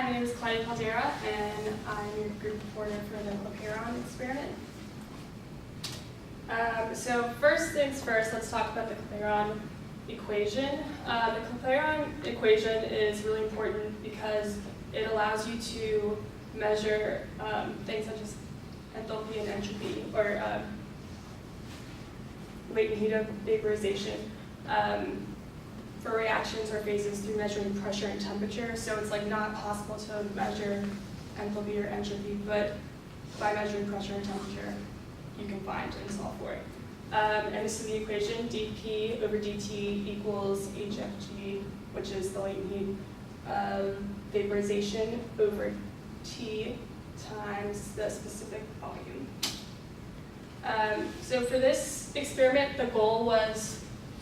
Hi, my name is Claudia Caldera, and I'm your group reporter for the Clapeyron experiment. So first things first, let's talk about the Clapeyron equation. The Clapeyron equation is really important because it allows you to measure things such as enthalpy and entropy, or latent heat of vaporization, for reactions or phases through measuring pressure and temperature. So it's like not possible to measure enthalpy or entropy, but by measuring pressure and temperature, you can find and solve for it. And this is the equation: dP over dt equals hfg, which is the latent heat of vaporization, over T times the specific volume. So for this experiment, the goal was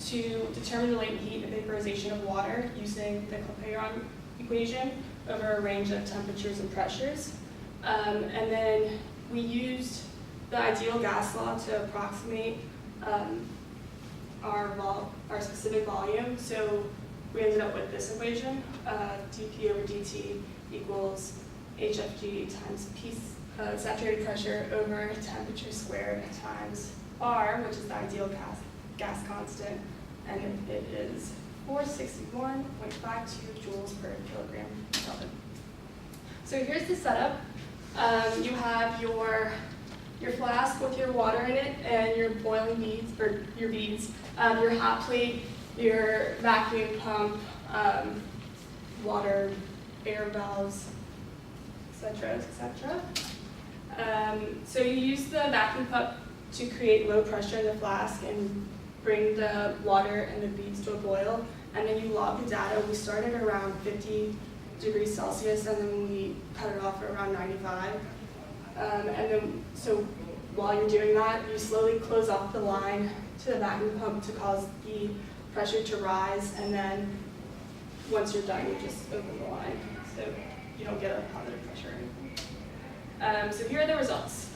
to determine the latent heat and vaporization of water using the Clapeyron equation over a range of temperatures and pressures. And then we used the ideal gas law to approximate our specific volume. So we ended up with this equation: dP over dt equals hfg times P saturated pressure over temperature squared times R, which is the ideal gas constant, and it is 461.52 joules per kilogram Kelvin. So here's the setup. You have your flask with your water in it and your boiling beads, or your beads, your hot plate, your vacuum pump, water, air valves, etc., etc. So you use the vacuum pump to create low pressure in the flask and bring the water and the beads to a boil, and then you log the data. We started around 50 degrees Celsius, and then we cut it off at around 95. And then, so while you're doing that, you slowly close off the line to the vacuum pump to cause the pressure to rise, and then once you're done, you just open the line, so you don't get a positive pressure or anything. So here are the results.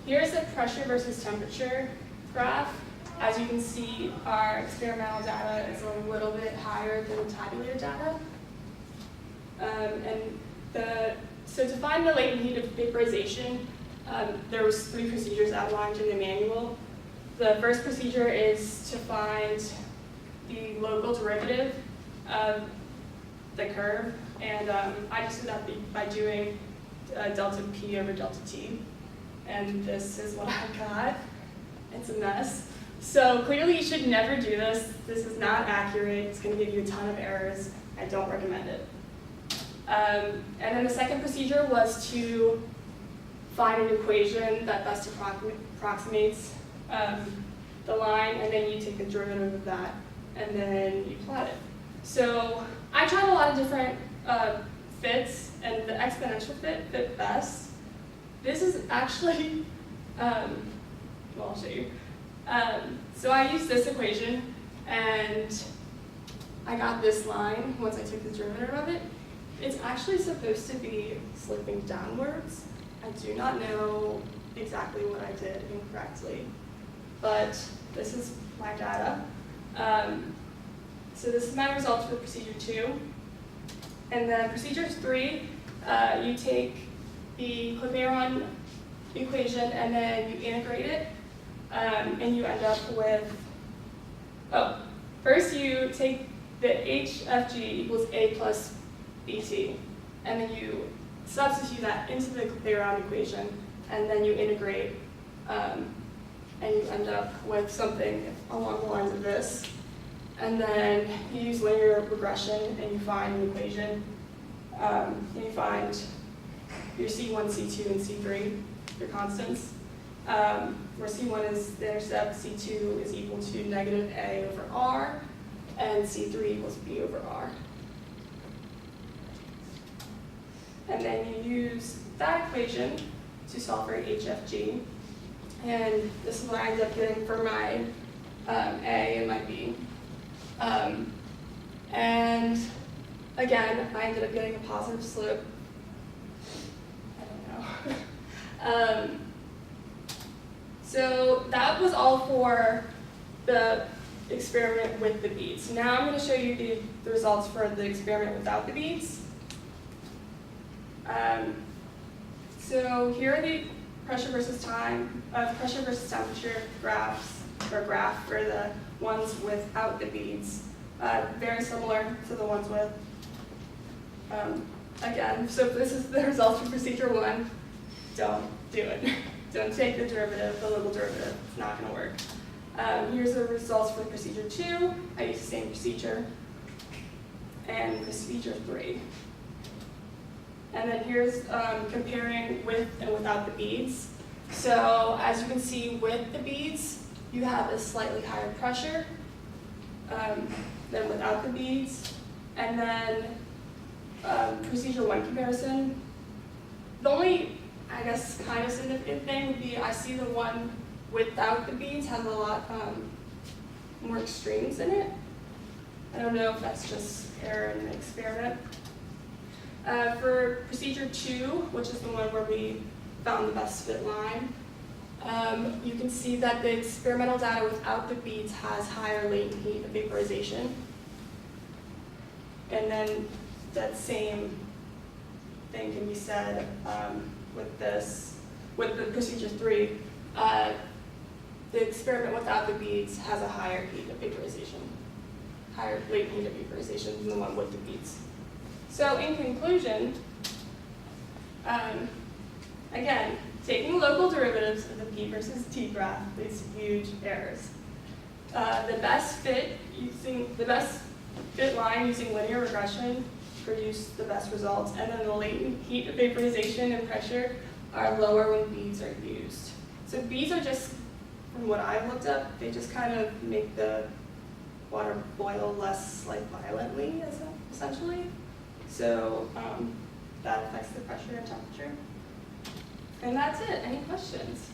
Here's the pressure versus temperature graph. As you can see, our experimental data is a little bit higher than the tabulated data. So to find the latent heat of vaporization, there was 3 procedures outlined in the manual. The first procedure is to find the local derivative of the curve, and I just did that by doing delta P over delta T, and this is what I got. It's a mess. So clearly you should never do this. This is not accurate. It's going to give you a ton of errors. I don't recommend it. And then the second procedure was to find an equation that best approximates the line, and then you take the derivative of that, and then you plot it. So I tried a lot of different fits, and the exponential fit best. This is actually, well, I'll show you. So I used this equation, and I got this line once I took the derivative of it. It's actually supposed to be sloping downwards. I do not know exactly what I did incorrectly, but this is my data. So this is my results for procedure 2. And then procedure 3, you take the Clapeyron equation and then you integrate it, and you end up with, first you take the hfg equals a plus bt, and then you substitute that into the Clapeyron equation, and then you integrate, and you end up with something along the lines of this. And then you use linear regression, and you find an equation. And you find your C1, C2, and C3, your constants, where C1 is the intercept, C2 is equal to negative A over R, and C3 equals B over R. And then you use that equation to solve for HFG, and this is what I ended up getting for my A and my B. And again, I ended up getting a positive slope. I don't know. So that was all for the experiment with the beads. Now I'm going to show you the results for the experiment without the beads. So here are the pressure versus temperature graphs, or graph for the ones without the beads. Very similar to the ones with. Again, so this is the results for procedure 1. Don't do it. Don't take the derivative, the local derivative. It's not going to work. Here's the results for procedure 2. I use the same procedure. And procedure 3. And then here's comparing with and without the beads. So as you can see, with the beads, you have a slightly higher pressure than without the beads. And then procedure 1 comparison. The only, I guess, kind of significant thing would be I see the one without the beads has a lot more extremes in it. I don't know if that's just error in the experiment. For procedure 2, which is the one where we found the best fit line, you can see that the experimental data without the beads has higher latent heat of vaporization. And then that same thing can be said with the procedure 3. The experiment without the beads has a higher heat of vaporization, higher latent heat of vaporization than the one with the beads. So in conclusion, again, taking local derivatives of the P versus T graph leads to huge errors. The best fit line using linear regression produced the best results, and then the latent heat of vaporization and pressure are lower when beads are used. So beads are just, from what I've looked up, they just kind of make the water boil less violently, essentially. So that affects the pressure and temperature. And that's it. Any questions?